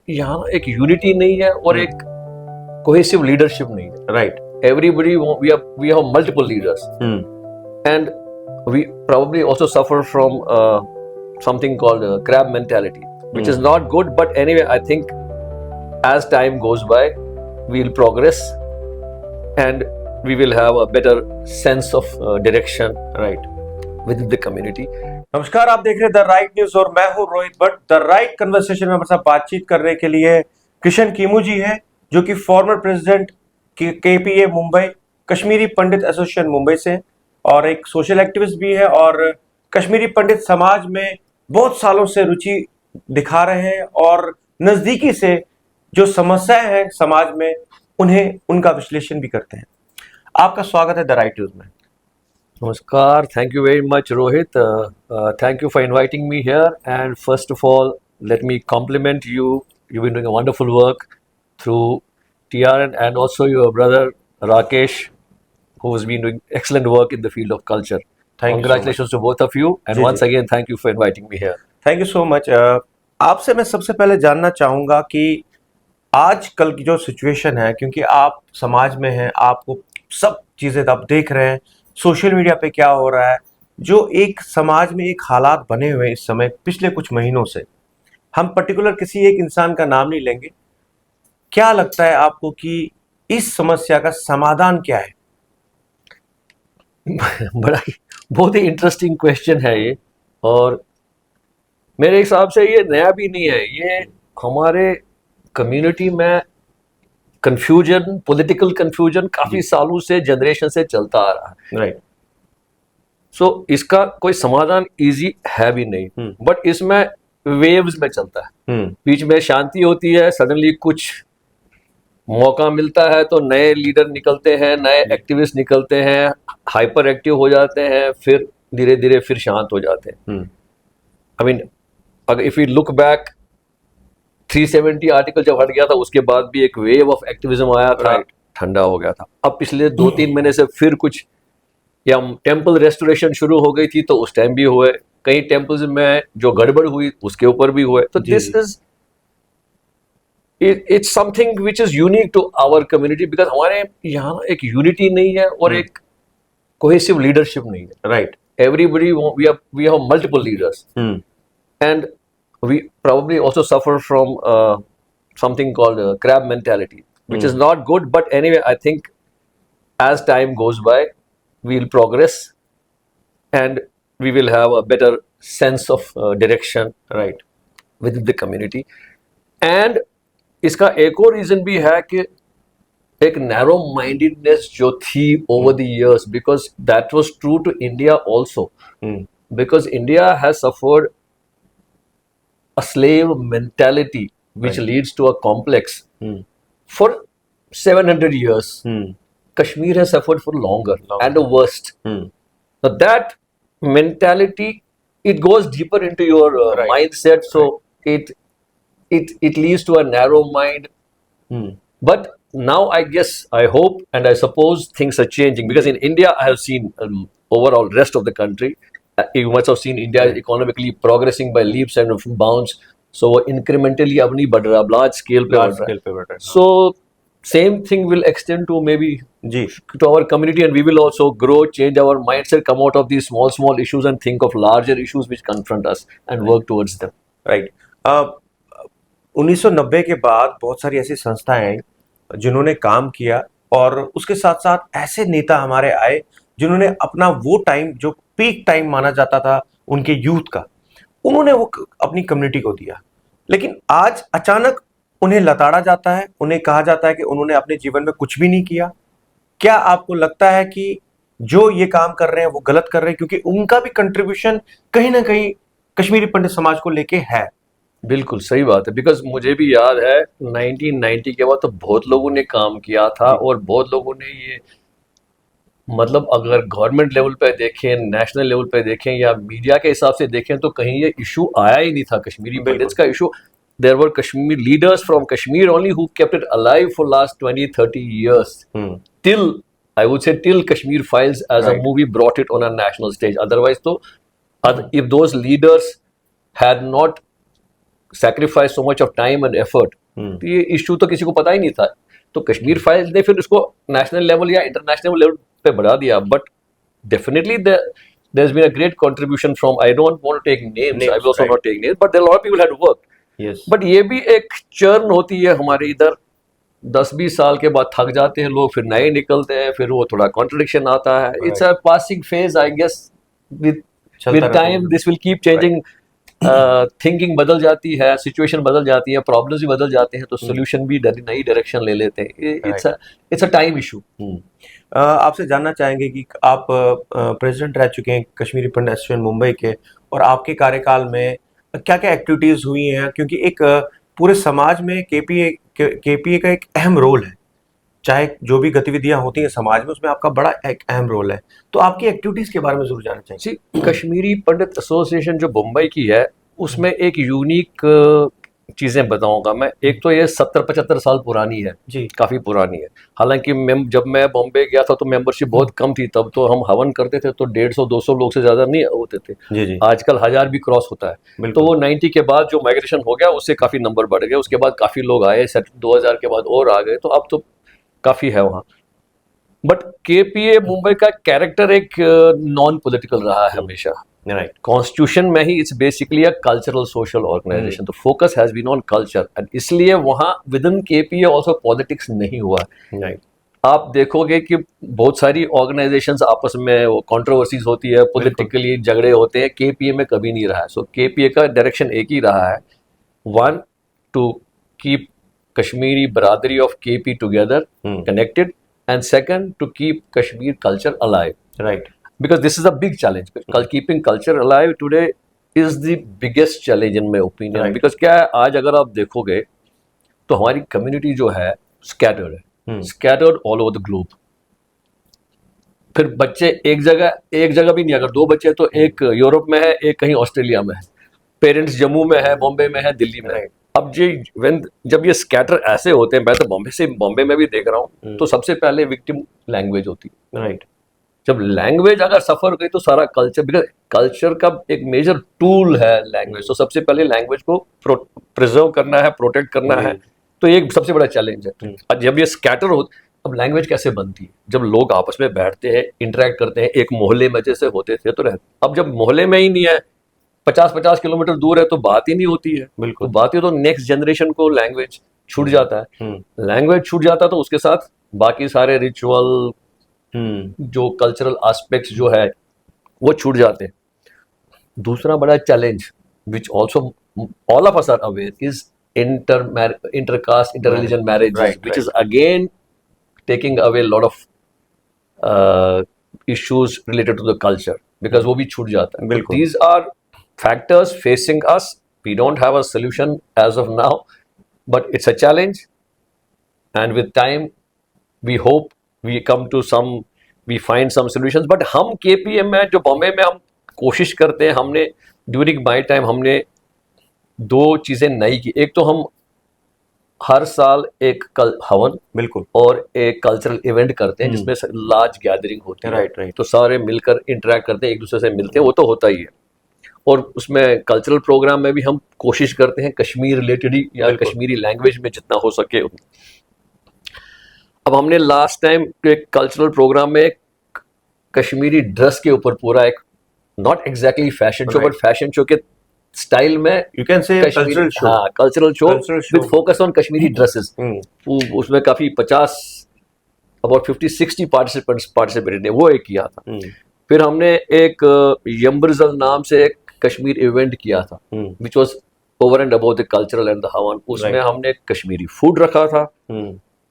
यहाँ एक यूनिटी नहीं है और एक कोहेसिव लीडरशिप नहीं है. Right. Everybody, we have multiple leaders, and we probably also suffer from something called crab mentality, which is not good. But anyway, I think as time goes by, we'll progress, and we will have a better sense of direction, right, within the community. नमस्कार, आप देख रहे हैं the right news और मैं हूं Rohit Bhatt. The right conversation में हमारे साथ बातचीत करने के लिए किशन कीमू जी हैं, जो कि former president KPA Mumbai, Kashmiri Pandit association Mumbai से, और एक सोशल एक्टिविस्ट भी है और कश्मीरी पंडित समाज में बहुत सालों से रुचि दिखा रहे हैं और नजदीकी से जो समस्याएं हैं समाज में उन्हें उनका विश्लेषण भी करते हैं. आपका स्वागत है द राइट न्यूज में. Namaskar. Thank you very much, Rohit. Thank you for inviting me here. And first of all, let me compliment you. You've been doing a wonderful work through TRN and also your brother Rakesh, who has been doing excellent work in the field of culture. Congratulations to both of you. And once again, thank you for inviting me here. Thank you so much. आपसे मैं सबसे पहले जानना चाहूँगा कि आजकल की जो सिचुएशन है, क्योंकि आप समाज में हैं, आपको सब चीज़ें आप देख रहे हैं, सोशल मीडिया पे क्या हो रहा है, जो एक समाज में एक हालात बने हुए हैं इस समय पिछले कुछ महीनों से. हम पर्टिकुलर किसी एक इंसान का नाम नहीं लेंगे. क्या लगता है आपको कि इस समस्या का समाधान क्या है? बहुत ही इंटरेस्टिंग क्वेश्चन है ये, और मेरे हिसाब से ये नया भी नहीं है. ये हमारे कम्युनिटी में कंफ्यूजन, पॉलिटिकल कंफ्यूजन काफी सालों से, जनरेशन से चलता आ रहा है. राइट. सो इसका कोई समाधान इजी है भी नहीं, बट इसमें वेव्स में चलता है. बीच में शांति होती है, सडनली कुछ मौका मिलता है तो नए लीडर निकलते हैं, नए एक्टिविस्ट निकलते हैं, हाइपर एक्टिव हो जाते हैं, फिर धीरे धीरे फिर शांत हो जाते हैं. आई मीन, अगर if you look back, 370 article जब हट गया था, उसके बाद भी एक वेव ऑफ एक्टिविज्म आया था, ठंडा हो गया था. अब पिछले 2-3 महीने से फिर कुछ, या टेम्पल रेस्टोरेशन शुरू हो गई थी तो उस टाइम भी हुए, कई टेम्पल्स में जो गड़बड़ हुई उसके ऊपर भी हुए. तो this is it's something which is unique to our community, because हमारे यहाँ एक यूनिटी नहीं है और एक कोहेसिव लीडरशिप नहीं है. Right. Everybody, we have multiple leaders, and we probably also suffer from something called crab mentality, which is not good. But anyway, I think as time goes by, we'll progress, and we will have a better sense of direction, right, within the community. And इसका एक और reason भी है कि एक narrow mindedness जो थी over the years, because that was true to India also, because India has suffered a slave mentality which leads to a complex for 700 years. Kashmir has suffered for longer and the worst. Now that mentality, it goes deeper into your mindset, so it leads to a narrow mind. But now I guess, I hope and I suppose things are changing, because in India I have seen overall rest of the country, you must have seen India is economically progressing by leaps and bounds. So incrementally अब नहीं बढ़ रहा, large scale पे बढ़ रहा है. So same thing will extend to maybe to our community, and we will also grow, change our mindset, come out of these small issues and think of larger issues which confront us and work towards them. Right. 1990 के बाद बहुत सारी ऐसी संस्थाएं आई जिन्होंने काम किया, और उसके साथ साथ ऐसे नेता हमारे आए जिन्होंने अपना वो टाइम, जो पीक टाइम माना जाता था उनके यूथ का, उन्होंने वो अपनी कम्युनिटी को दिया. लेकिन आज अचानक उन्हें लताड़ा जाता है, उन्हें कहा जाता है कि उन्होंने अपने जीवन में कुछ भी नहीं किया. क्या आपको लगता है कि जो ये काम कर रहे हैं वो गलत कर रहे हैं, क्योंकि उनका भी कंट्रीब्यूशन कहीं ना कहीं कश्मीरी पंडित समाज को लेके है? बिल्कुल सही बात है, बिकॉज मुझे भी याद है 1990 के बाद तो बहुत लोगों ने काम किया था, और बहुत लोगों ने ये, मतलब अगर गवर्नमेंट लेवल पे देखें, नेशनल लेवल पे देखें, या मीडिया के हिसाब से देखें, तो कहीं ये इशू आया ही नहीं था कश्मीरी पंडित्स का issue. There were Kashmir leaders from Kashmir only who kept it alive for last 20-30 years, till I would say till Kashmir Files as a movie brought it on a national stage. Otherwise, if those leaders had not sacrificed so much of time and effort. तो ये issue तो किसी को पता ही नहीं था, तो Kashmir files ने फिर इसको नेशनल लेवल या इंटरनेशनल लेवल पे बढ़ा दिया. But definitely there's been a great contribution from, I don't want to take names, I will also right. not take names, but there are a lot of people had worked. Yes. But ये भी एक churn होती है हमारे इधर, 10-20 साल के बाद थक जाते हैं लोग, फिर नए निकलते हैं, फिर वो थोड़ा कॉन्ट्रडिक्शन आता है. It's a passing phase, I guess. With time this will keep changing. Thinking बदल जाती है, सिचुएशन बदल जाती है, प्रॉब्लम्स भी बदल जाते हैं, तो सोल्यूशन भी नई डायरेक्शन ले लेते हैं. It's a time issue. आपसे जानना चाहेंगे कि आप प्रेसिडेंट रह चुके हैं कश्मीरी पंडित एसोसिएशन मुंबई के, और आपके कार्यकाल में क्या क्या एक्टिविटीज हुई हैं, क्योंकि एक पूरे समाज में केपीए का एक अहम रोल है, चाहे जो भी गतिविधियां होती हैं समाज में उसमें आपका बड़ा एक अहम रोल है. तो आपकी एक्टिविटीज के बारे में जरूर जानना चाहिए. कश्मीरी पंडित एसोसिएशन जो मुंबई की है, उसमें एक यूनिक चीजें बताऊंगा मैं. एक तो ये 70-75 साल पुरानी है जी, काफी पुरानी है. हालांकि जब मैं बॉम्बे गया था तो मेंबरशिप बहुत कम थी, तब तो हम हवन करते थे तो 150-200 लोग से ज्यादा नहीं होते थे. जी जी. आजकल 1000 भी क्रॉस होता है. तो वो 90 के बाद जो माइग्रेशन हो गया उससे काफी नंबर बढ़ गए. उसके बाद काफी लोग आए, 2000 के बाद और आ गए, तो अब तो काफी है वहाँ. बट केपीए मुंबई का कैरेक्टर एक नॉन पॉलिटिकल रहा है हमेशा. राइट. कॉन्स्टिट्यूशन में ही it's basically a cultural social organisation, तो focus has been on culture, and इसलिए वहाँ within KPA also politics नहीं हुआ. राइट. आप देखोगे कि बहुत सारी ऑर्गेनाइजेशंस आपस में वो कंट्रोवर्सीज होती है, पॉलिटिकली झगड़े होते हैं. केपीए में कभी नहीं रहा है. सो केपीए का डायरेक्शन एक ही रहा है, वन, टू कीप कश्मीरी बरादरी of KP together connected, and second to keep Kashmir culture alive. Right. Because this is a big challenge. Keeping culture alive today is the biggest challenge in my opinion. Right. Because क्या है, आज अगर आप देखोगे तो हमारी community जो है scattered है, scattered all over the globe. फिर बच्चे एक जगह भी नहीं, अगर 2 बच्चे तो एक यूरोप में है, एक कहीं ऑस्ट्रेलिया में है, पेरेंट्स जम्मू में है, बॉम्बे में है, दिल्ली में है. अब जब ये स्कैटर ऐसे होते हैं, मैं तो बॉम्बे में भी देख रहा हूँ, तो सबसे पहले विक्टिम लैंग्वेज होती है. राइट. जब लैंग्वेज अगर सफर गई तो सारा कल्चर, बिकॉज कल्चर का एक मेजर टूल है लैंग्वेज, तो सबसे पहले लैंग्वेज को प्रिजर्व करना है, प्रोटेक्ट करना है, तो ये सबसे बड़ा चैलेंज है. और जब ये स्कैटर हो, अब लैंग्वेज कैसे बनती है? जब लोग आपस में बैठते हैं, इंटरेक्ट करते हैं, एक मोहल्ले में जैसे होते थे तो रहते. अब जब मोहल्ले में ही नहीं है, 50-50 किलोमीटर दूर है, तो बात ही नहीं होती है. बिल्कुल. तो बात ही, तो नेक्स्ट जनरेशन को लैंग्वेज छूट जाता है. लैंग्वेज छूट जाता है तो उसके साथ बाकी सारे रिचुअल, जो कल्चरल एस्पेक्ट्स जो है वो छूट जाते हैं. दूसरा बड़ा challenge which also all of us are aware is intercaste inter religion marriage, which is again taking away lot of issues related to the culture, because वो भी छूट जाता है. These are factors facing us. We don't have a solution as of now, but it's a challenge, and with time we hope we come to we find some solutions. But हम KPM में जो बॉम्बे में हम कोशिश करते हैं, हमने during my time हमने 2 चीजें नई की. एक तो हम हर साल एक हवन, बिल्कुल, और एक कल्चरल इवेंट करते हैं जिसमें लार्ज गैदरिंग होती है. राइट. तो सारे मिलकर इंटरेक्ट करते हैं, एक दूसरे से मिलते हैं, वो तो होता ही है. और उसमें कल्चरल प्रोग्राम में भी हम कोशिश करते हैं कश्मीर रिलेटेड ही या कश्मीरी लैंग्वेज में जितना हो सके. अब हमने लास्ट टाइम एक कल्चरल प्रोग्राम में कश्मीरी ड्रेस के ऊपर पूरा एक, not exactly fashion show, but fashion show के स्टाइल में, you can say cultural show. हाँ, cultural show with focus on Kashmiri dresses. उसमें काफी 50-60 पार्टिसिपेटेड ने वो एक किया था. फिर हमने एक यम्बरजल नाम से एक कश्मीर इवेंट किया था, which was over and about the cultural and the हवन. उसमें हमने कश्मीरी फूड रखा था,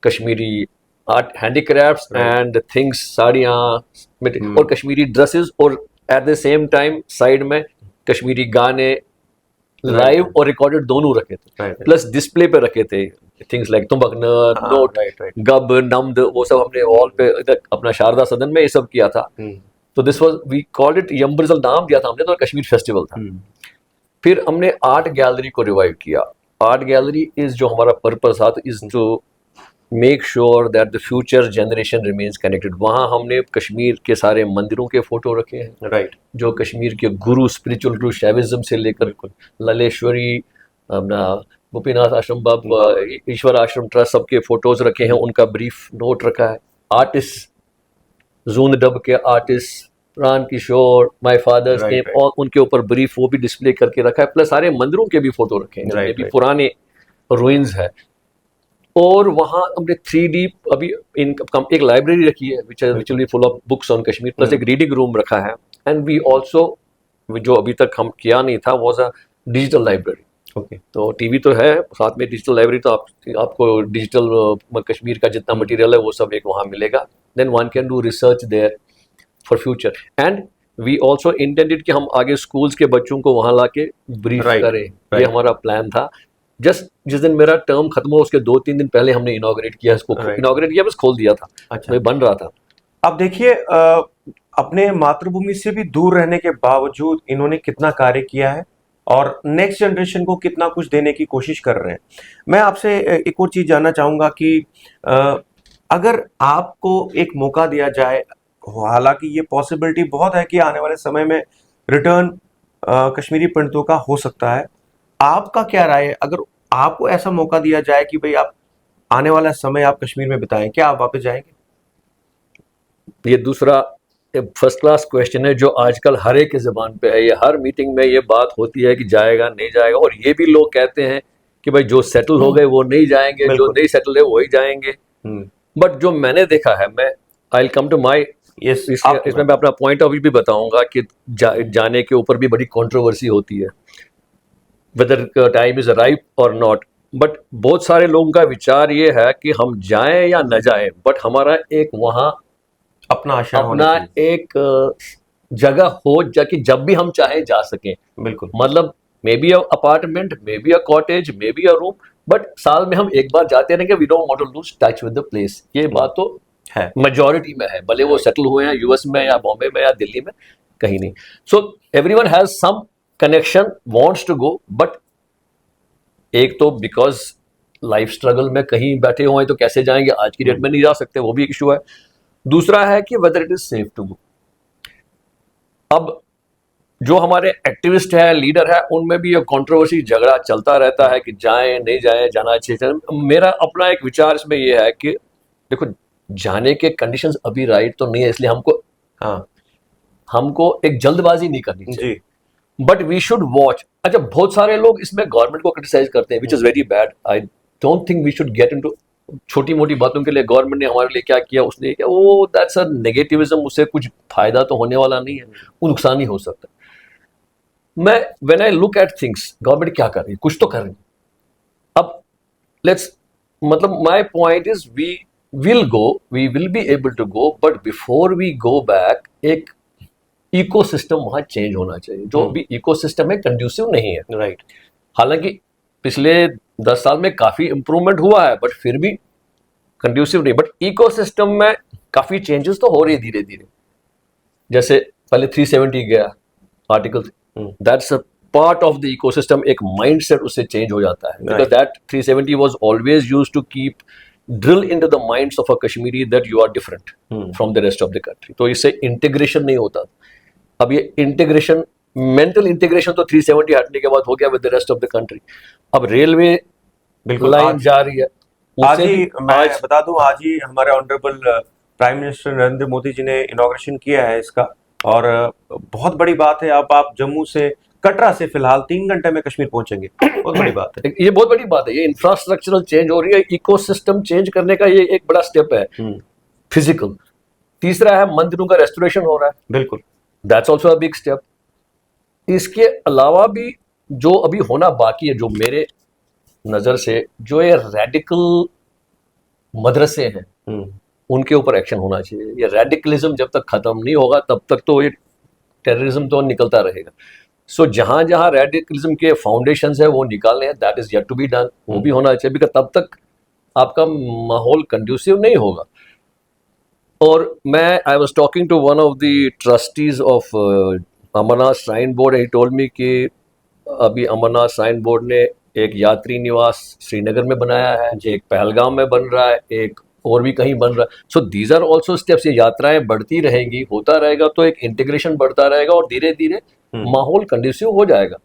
Kashmiri art, handicrafts and things, साड़ियाँ और कश्मीरी ड्रेसेस, और at the same time side में कश्मीरी गाने लाइव और रिकॉर्डेड दोनों रखे थे, प्लस डिस्प्ले पे रखे थे थिंग्स लाइक तुम्बकन, नोट, गब, नम्द, वो सब हमने वॉल पे अपना शारदा सदन में ये सब किया था. तो this was, we called it Yemberzal, नाम दिया था हमने, तो कश्मीर फेस्टिवल था. फिर हमने आर्ट गैलरी को रिवाइव किया. आर्ट गैलरी इज जो हमारा पर्पस था, is to make sure that the future generation remains connected. वहाँ हमने कश्मीर के सारे मंदिरों के फोटो रखे हैं, राइट, जो कश्मीर के गुरु, स्पिरिचुअल गुरु शैविज्म से लेकर ललेश्वरी, अपना गोपीनाथ आश्रम बाब, ईश्वर आश्रम ट्रस्ट, सबके फोटोज रखे हैं, उनका ब्रीफ नोट रखा है। आर्टिस्ट, जून डब के artist Pran Kishore, my father's Right, name, right. और उनके ऊपर ब्रीफ वो भी डिस्प्ले करके रखा है, प्लस सारे मंदिरों के भी फोटो रखे हैं, Right, ये भी right. पुराने रुइंस है। और वहाँ हमने 3D अभी एक लाइब्रेरी रखी है which will be full of books on Kashmir, plus एक रीडिंग रूम रखा है। एंड वी ऑल्सो, जो अभी तक हम किया नहीं था, was a digital library. Okay, तो टीवी तो है, साथ में डिजिटल लाइब्रेरी, तो आपको डिजिटल कश्मीर का जितना मटेरियल है वो सब एक वहाँ मिलेगा। Then one can do research there for future. And we also intended कि हम आगे स्कूल्स के बच्चों को वहाँ ला के ब्रीफ Right, करें, right. ये हमारा प्लान था। जस्ट जिस दिन मेरा टर्म खत्म हुआ उसके 2-3 दिन पहले हमने इनॉग्रेट किया इसको। Right. इनॉग्रेट किया, बस खोल दिया था, अच्छा। मैं बन रहा था। अब देखिए, अपने मातृभूमि से भी दूर रहने के बावजूद इन्होंने कितना कार्य किया है और नेक्स्ट जनरेशन को कितना कुछ देने की कोशिश कर रहे हैं। मैं आपसे एक और चीज जानना चाहूंगा कि अगर आपको एक मौका दिया जाए, हालांकि ये पॉसिबिलिटी बहुत है कि आने वाले समय में रिटर्न कश्मीरी पंडितों का हो सकता है, आपका क्या राय है? अगर आपको ऐसा मौका दिया जाए कि भाई आप आने वाला समय आप कश्मीर में बिताएं, क्या आप वापस जाएंगे? ये दूसरा फर्स्ट क्लास क्वेश्चन है जो आजकल हर एक के ज़बान पे है। ये हर मीटिंग में ये बात होती है कि जाएगा नहीं जाएगा, और ये भी लोग कहते हैं कि भाई जो सेटल हो गए वो नहीं जाएंगे, जो बिल्कुल। नहीं सेटल है वही जाएंगे। बट जो मैंने देखा है, मैं I will come to my, yes, इसमें मैं अपना पॉइंट ऑफ व्यू भी बताऊंगा कि जाने के ऊपर भी बड़ी कंट्रोवर्सी होती है, वेदर टाइम इज राइप और नॉट। बट बहुत सारे लोगों का विचार ये है कि हम जाएं या न जाएं, बट हमारा एक वहाँ अपना आशा होना अपना चाहिए। एक जगह हो जाकि जब भी हम चाहें जा सकें। बिल्कुल, मतलब maybe a apartment, maybe a cottage, maybe a room, but साल में हम एक बार जाते रहेंगे। We don't want to lose touch with the place. ये बात तो है। मेजॉरिटी में है, भले वो सेटल हुए हैं यूएस में या बॉम्बे में या दिल्ली में, कहीं नहीं। So everyone has some connection, wants to go, but एक तो बिकॉज लाइफ स्ट्रगल में कहीं बैठे हुए हैं तो कैसे जाएंगे, आज की डेट में नहीं जा सकते, वो भी एक इशू है। दूसरा है कि whether it is safe to go. अब जो हमारे एक्टिविस्ट है, लीडर है, उनमें भी ये कंट्रोवर्सी, झगड़ा चलता रहता है कि जाएं नहीं जाएं, जाना चाहिए। मेरा अपना एक विचार इसमें ये है कि देखो, जाने के कंडीशंस अभी राइट तो नहीं है, इसलिए हमको एक जल्दबाजी नहीं करनी चाहिए। जी, बट वी शुड वॉच। अच्छा, बहुत सारे लोग इसमें गवर्नमेंट को क्रिटिसाइज करते हैं, which is very bad. I don't think we should get into छोटी मोटी बातों के लिए गवर्नमेंट ने हमारे लिए क्या किया, उसने क्या, वो दैट्स अ नेगेटिविज्म। उससे कुछ फायदा तो होने वाला नहीं है, वो नुकसान ही हो सकता है। मैं when I look at things, government क्या कर रही है, कुछ तो कर रही है। अब लेट्स, मतलब my point is we will go, we will be able to go, but before we go back एक इकोसिस्टम वहां चेंज होना चाहिए। जो अभी इकोसिस्टम है कंड्यूसिव नहीं है। राइट। हालांकि पिछले 10 साल में काफी इंप्रूवमेंट हुआ है, बट फिर भी कंड्यूसिव नहीं। बट इकोसिस्टम में काफी चेंजेस तो हो रही है धीरे धीरे। जैसे पहले 370 गया article, that's a part of the ecosystem. एक माइंडसेट उससे चेंज हो जाता है, because that 370 was always used to keep drill into the minds of a Kashmiri that you are different from the rest of the country. तो इससे integration नहीं होता। अब ये इंटीग्रेशन, मेंटल इंटीग्रेशन तो 370 हटने के बाद हो गया with the rest of the country. अब रेलवे बिल्कुल, लाइन जा रही है, आज उससे ही भी मैं बता दूं, आज ही हमारे honourable prime minister Narendra Modi ji ने इनॉग्रेशन किया है इसका, और बहुत बड़ी बात है। अब आप जम्मू से, कटरा से फिलहाल 3 घंटे में कश्मीर पहुंचेंगे, बहुत बड़ी बात है। ये बहुत बड़ी बात है। ये इंफ्रास्ट्रक्चरल चेंज हो रही है, इकोसिस्टम चेंज करने का ये एक बड़ा स्टेप है, फिजिकल। तीसरा है मंदिरों का रेस्टोरेशन हो रहा है, बिल्कुल, that's also a big step. इसके अलावा भी जो अभी होना बाकी है, जो मेरे नजर से जो ये रेडिकल मदरसे हैं, उनके ऊपर एक्शन होना चाहिए। ये रेडिकलिज्म जब तक खत्म नहीं होगा तब तक तो ये टेररिज्म तो निकलता रहेगा। सो जहां जहां रेडिकलिज्म के फाउंडेशंस है वो निकालने हैं, that is yet to be done. वो भी होना चाहिए, बिकॉज तब तक आपका माहौल कंड्यूसिव नहीं होगा। और मैं I was talking to one of the trustees of Amarnath shrine board, he told me कि अभी अमरनाथ श्राइन बोर्ड ने एक यात्री निवास श्रीनगर में बनाया है, एक पहलगाम में बन रहा है, एक और भी कहीं बन रहा है। So these are also steps. ये यात्राएं बढ़ती रहेंगी, होता रहेगा, तो एक इंटीग्रेशन बढ़ता रहेगा और धीरे धीरे माहौल कंड्यूसिव हो जाएगा।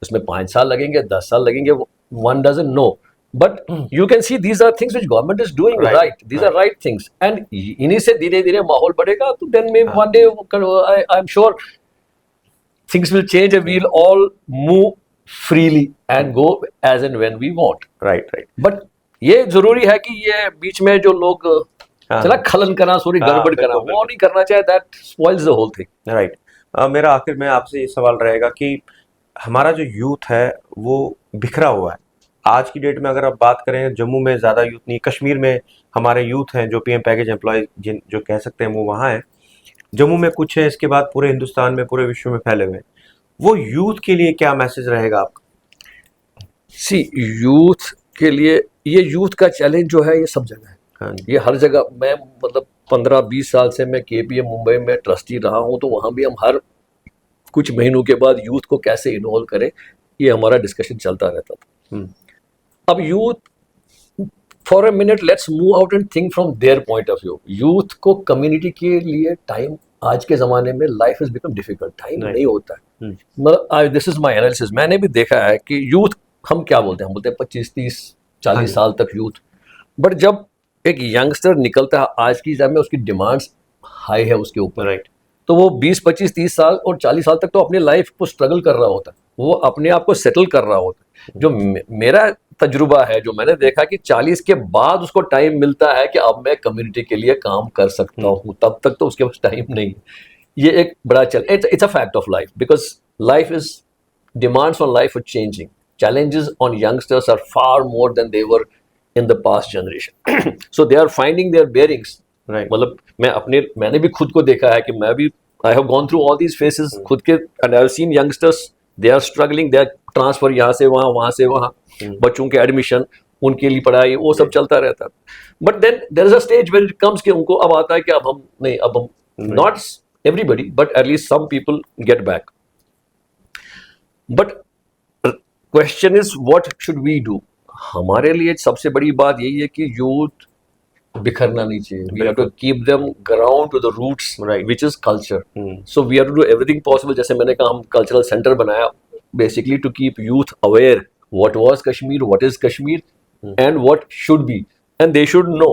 उसमें 5 साल लगेंगे, 10 साल लगेंगे, one doesn't know. But you can see these are things which government is doing Right. right. These are right things. And इन्हीं से धीरे धीरे माहौल बढ़ेगा, तो then maybe one day I'm sure things will change and we'll all move freely and go as and when we want. Right right But ये जरूरी है कि ये बीच में जो लोग हाँ। चला खलन करना, सॉरी हाँ, गड़बड़ बिल्कुल, करना, वो बिल्कुल। नहीं करना चाहिए. That spoils the whole thing. Right मेरा आखिर में आपसे ये सवाल रहेगा कि हमारा जो यूथ है वो बिखरा हुआ है आज की डेट में। अगर आप बात करें, जम्मू में ज़्यादा यूथ नहीं, कश्मीर में हमारे यूथ हैं जो पीएम पैकेज एम्प्लॉय जिन जो कह सकते हैं वो वहाँ हैं, जम्मू में कुछ है, इसके बाद पूरे हिंदुस्तान में, पूरे विश्व में फैले हुए हैं। वो यूथ के लिए क्या मैसेज रहेगा आपका? सी यूथ के लिए, ये यूथ का चैलेंज जो है ये सब जगह है. हाँ जी, ये हर जगह. मैं मतलब 15-20 साल से मैं केपीएम मुंबई में ट्रस्टी रहा हूँ, तो वहाँ भी हम हर कुछ महीनों के बाद यूथ को कैसे इन्वॉल्व करें, ये हमारा डिस्कशन चलता रहता था. हम्म, अब youth, for a minute let's move out and think from their point of view. Youth को कम्युनिटी के लिए टाइम, आज के ज़माने में life is become difficult, time Right. नहीं होता है. हम्म, मतलब दिस इज माई एनालिसिस. मैंने भी देखा है कि यूथ, हम क्या बोलते हैं, हम बोलते हैं 25-30-40 हाँ जी। साल तक यूथ. बट जब एक यंगस्टर निकलता है आज की टाइम में, उसकी डिमांड्स हाई है उसके ऊपर, राइट, तो वो 20-25-30 साल और 40 साल तक तो अपनी लाइफ को स्ट्रगल कर रहा होता है, वो अपने आप को सेटल कर रहा होता है. जो मेरा तजुर्बा है, जो मैंने देखा कि 40 के बाद उसको टाइम मिलता है कि अब मैं कम्युनिटी के लिए काम कर सकता हूँ, तब तक तो उसके पास टाइम नहीं है. ये एक बड़ा it's a fact of life, because life is, demands on life are changing. Challenges on youngsters are far more than they were in the past generation. So they are finding their bearings. Right, मतलब मैंने भी खुद को देखा है कि मैं भी, I have gone through all these phases खुद के, and I have seen youngsters, they are struggling, they are transfer यहाँ से वहाँ, वहाँ से वहाँ, बच्चों के एडमिशन, उनके लिए पढ़ाई, वो सब चलता रहता है. But then there is a stage when it comes कि उनको अब आता है कि अब हम नहीं, अब हम, not everybody but at least some people get back. But question is what should we do. हमारे लिए सबसे बड़ी बात यही है कि यूथ बिखरना नहीं चाहिए. We have to keep them ground to the roots, Right. Which is culture. Hmm, so we have to do everything possible. जैसे मैंने कहा, हम कल्चरल सेंटर बनाया basically to keep youth aware what was Kashmir, what is Kashmir, and what should be, and they should know.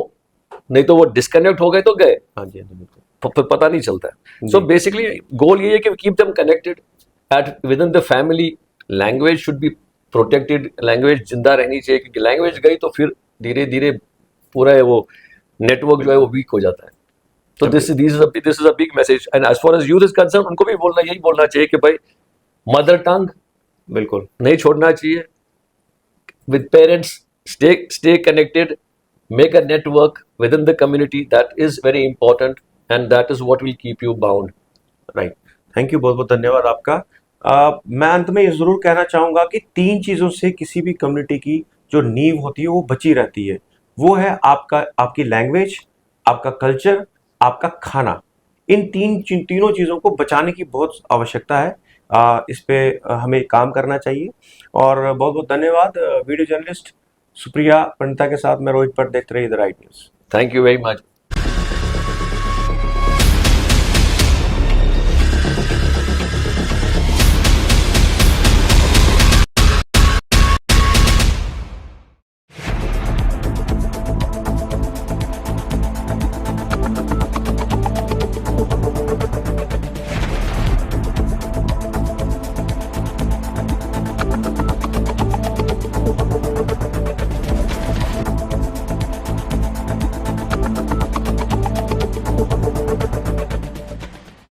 नहीं तो वो disconnect हो गए तो गए, हाँ जी, हाँ जी, बिल्कुल, पता नहीं चलता है. सो बेसिकली गोल ये है कि keep them connected eight with in the family. Language should be protected, language जिंदा रहनी चाहिए, क्योंकि लैंग्वेज गई तो फिर धीरे धीरे पूरा है वो नेटवर्क जो है वो वीक हो जाता है. तो this is a big message. And as far as youth is concern, उनको भी यही बोलना चाहिए कि भाई मदर टंग बिल्कुल, नहीं छोड़ना चाहिए. With parents, stay connected, make a network within the community. That is very important, and that is what will keep you bound. Right. Thank you, बहुत बहुत धन्यवाद आपका. मैं अंत में ये ज़रूर कहना चाहूँगा कि 3 चीज़ों से किसी भी कम्युनिटी की जो नींव होती है वो बची रहती है. वो है आपकी लैंग्वेज, आपका कल्चर, आपका खाना. इन तीनों चीज़ों को बचाने की बहुत आवश्यकता है. इस पे हमें काम करना चाहिए. और बहुत बहुत धन्यवाद. वीडियो जर्नलिस्ट सुप्रिया पंडिता के साथ मैं रोहित पर देखते रहिए the right news. Thank you very much.